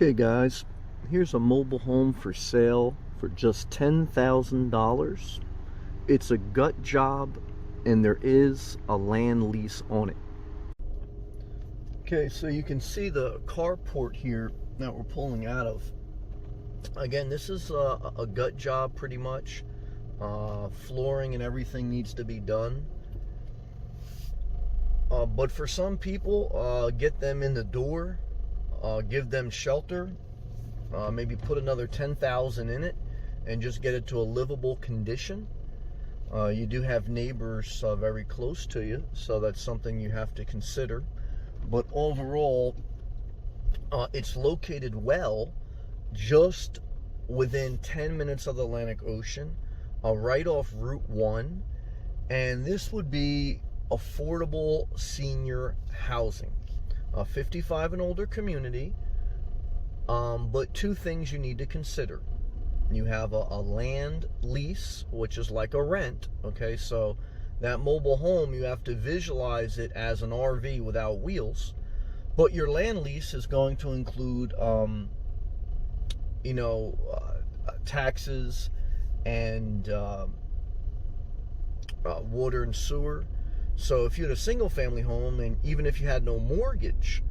Okay guys, here's a mobile home for sale for just $10,000. It's a gut job and there is a land lease on it. Okay, so you can see the carport here that we're pulling out of. Again, this is a gut job pretty much. Flooring and everything needs to be done. But for some people, get them in the door, give them shelter, maybe put another $10,000 in it and just get it to a livable condition. You do have neighbors very close to you, so that's something you have to consider. But overall, it's located well, just within 10 minutes of the Atlantic Ocean, right off Route 1, and this would be affordable senior housing. A 55 and older community, but two things you need to consider. You have a land lease, which is like a rent, okay? So that mobile home, you have to visualize it as an RV without wheels, but your land lease is going to include, taxes and water and sewer. So if you had a single family home, and even if you had no mortgage,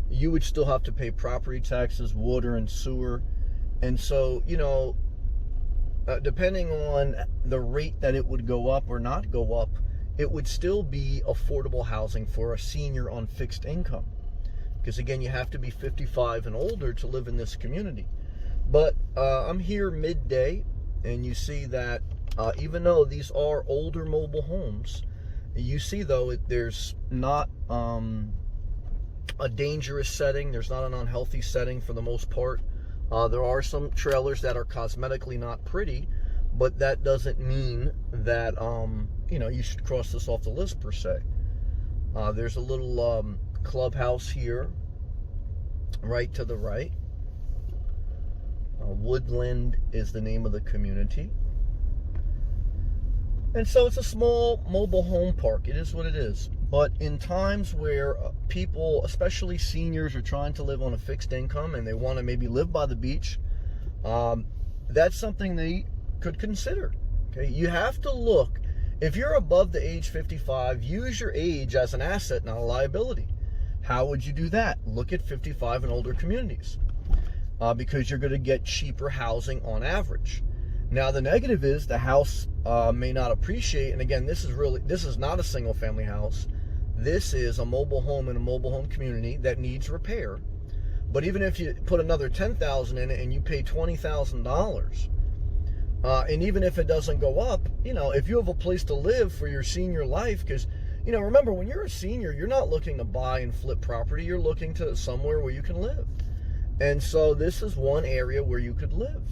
you would still have to pay property taxes, water and sewer. And so, depending on the rate that it would go up or not go up, it would still be affordable housing for a senior on fixed income. Because again, you have to be 55 and older to live in this community. But I'm here midday, and you see that even though these are older mobile homes, you see though there's not a dangerous setting. There's not an unhealthy setting for the most part. There are some trailers that are cosmetically not pretty, but that doesn't mean that you should cross this off the list per se. There's a little clubhouse here, right to the right. Woodland is the name of the community. And so it's a small mobile home park. It is what it is. But in times where people, especially seniors, are trying to live on a fixed income and they want to maybe live by the beach, that's something they could consider. Okay, you have to look. If you're above the age 55, use your age as an asset, not a liability. How would you do that? Look at 55 and older communities, because you're going to get cheaper housing on average. Now the negative is the house may not appreciate, and again, this is not a single family house. This is a mobile home in a mobile home community that needs repair. But even if you put another $10,000 in it and you pay $20,000, and even if it doesn't go up, if you have a place to live for your senior life, because remember, when you're a senior, you're not looking to buy and flip property. You're looking to somewhere where you can live, and so this is one area where you could live.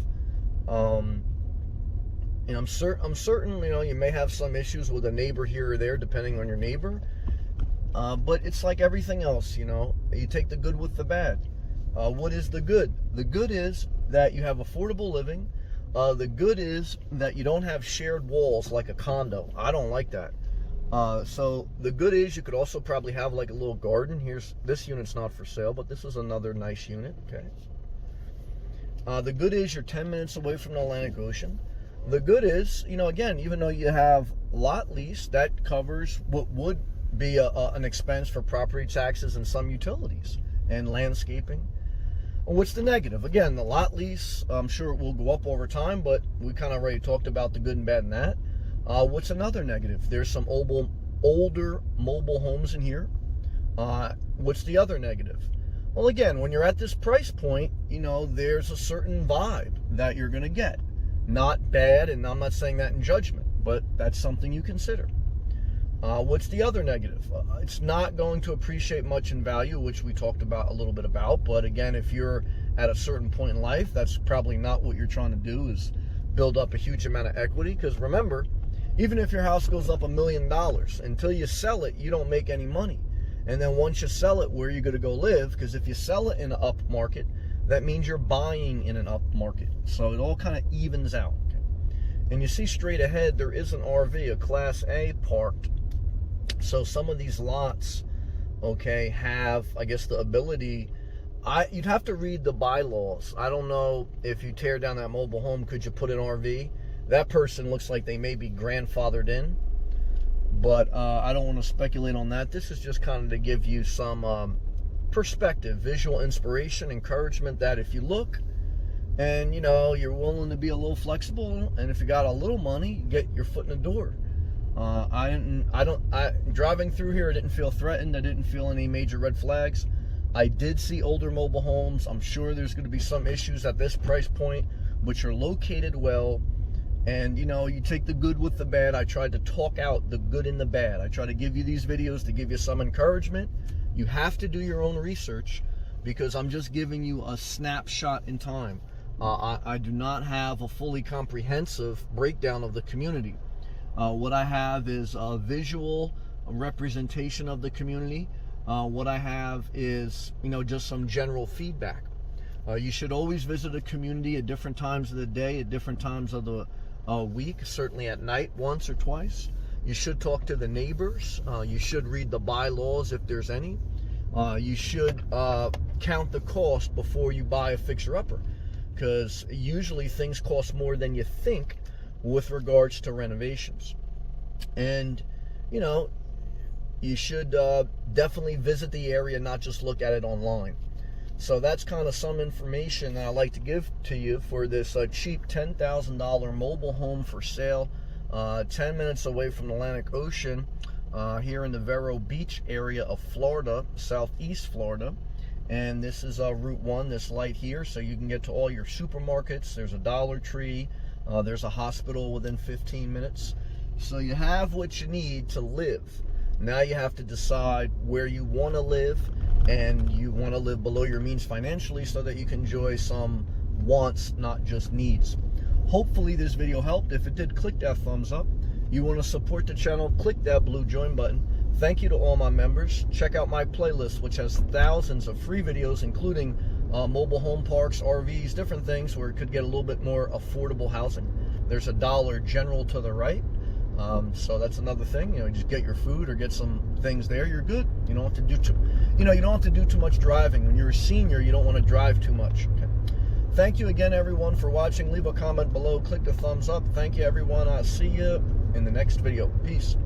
And I'm certain, you may have some issues with a neighbor here or there, depending on your neighbor. But it's like everything else, you take the good with the bad. What is the good? The good is that you have affordable living. The good is that you don't have shared walls like a condo. I don't like that. So the good is you could also probably have like a little garden. This unit's not for sale, but this is another nice unit, okay? The good is you're 10 minutes away from the Atlantic Ocean. The good is, again, even though you have lot lease, that covers what would be an expense for property taxes and some utilities and landscaping. What's the negative? Again, the lot lease, I'm sure it will go up over time, but we kind of already talked about the good and bad in that. What's another negative? There's some older mobile homes in here. What's the other negative? Well, again, when you're at this price point, there's a certain vibe that you're going to get. Not bad, and I'm not saying that in judgment, but that's something you consider. What's the other negative? It's not going to appreciate much in value, which we talked about a little bit about. But again, if you're at a certain point in life, that's probably not what you're trying to do, is build up a huge amount of equity. Because remember, even if your house goes up $1 million, until you sell it, you don't make any money. And then once you sell it, where are you going to go live? Because if you sell it in an up market, that means you're buying in an up market. So it all kind of evens out. Okay? And you see straight ahead, there is an RV, a Class A, parked. So some of these lots, okay, have, I guess, the ability You'd have to read the bylaws. I don't know if you tear down that mobile home, could you put an RV? That person looks like they may be grandfathered in, but I don't want to speculate on that. This is just kind of to give you some perspective, visual inspiration, encouragement that if you look and you're willing to be a little flexible, and if you got a little money, get your foot in the door. Driving through here, I didn't feel threatened. I didn't feel any major red flags. I did see older mobile homes. I'm sure there's going to be some issues at this price point, which are located well. And you take the good with the bad. I tried to talk out the good and the bad. I try to give you these videos to give you some encouragement. You have to do your own research, because I'm just giving you a snapshot in time. I do not have a fully comprehensive breakdown of the community. What I have is a visual representation of the community. What I have is, just some general feedback. You should always visit a community at different times of the day, at different times of the week, certainly at night, once or twice. You should talk to the neighbors. You should read the bylaws if there's any. You should count the cost before you buy a fixer-upper, because usually things cost more than you think with regards to renovations. And you should definitely visit the area, not just look at it online. So that's kind of some information that I like to give to you for this cheap $10,000 mobile home for sale, 10 minutes away from the Atlantic Ocean, here in the Vero Beach area of Florida, southeast Florida. And this is Route 1, this light here, so you can get to all your supermarkets. There's a Dollar Tree, there's a hospital within 15 minutes. So you have what you need to live. Now you have to decide where you want to live, and you want to live below your means financially so that you can enjoy some wants, not just needs. Hopefully this video helped. If it did, click that thumbs up. You want to support the channel, click that blue join button. Thank you to all my members. Check out my playlist, which has thousands of free videos, including mobile home parks, RVs, different things where it could get a little bit more affordable housing. There's a Dollar General to the right. So that's another thing. Just get your food or get some things there. You're good. You don't have to do you don't have to do too much driving. When you're a senior, you don't want to drive too much. Okay. Thank you again, everyone, for watching. Leave a comment below. Click the thumbs up. Thank you, everyone. I'll see you in the next video. Peace.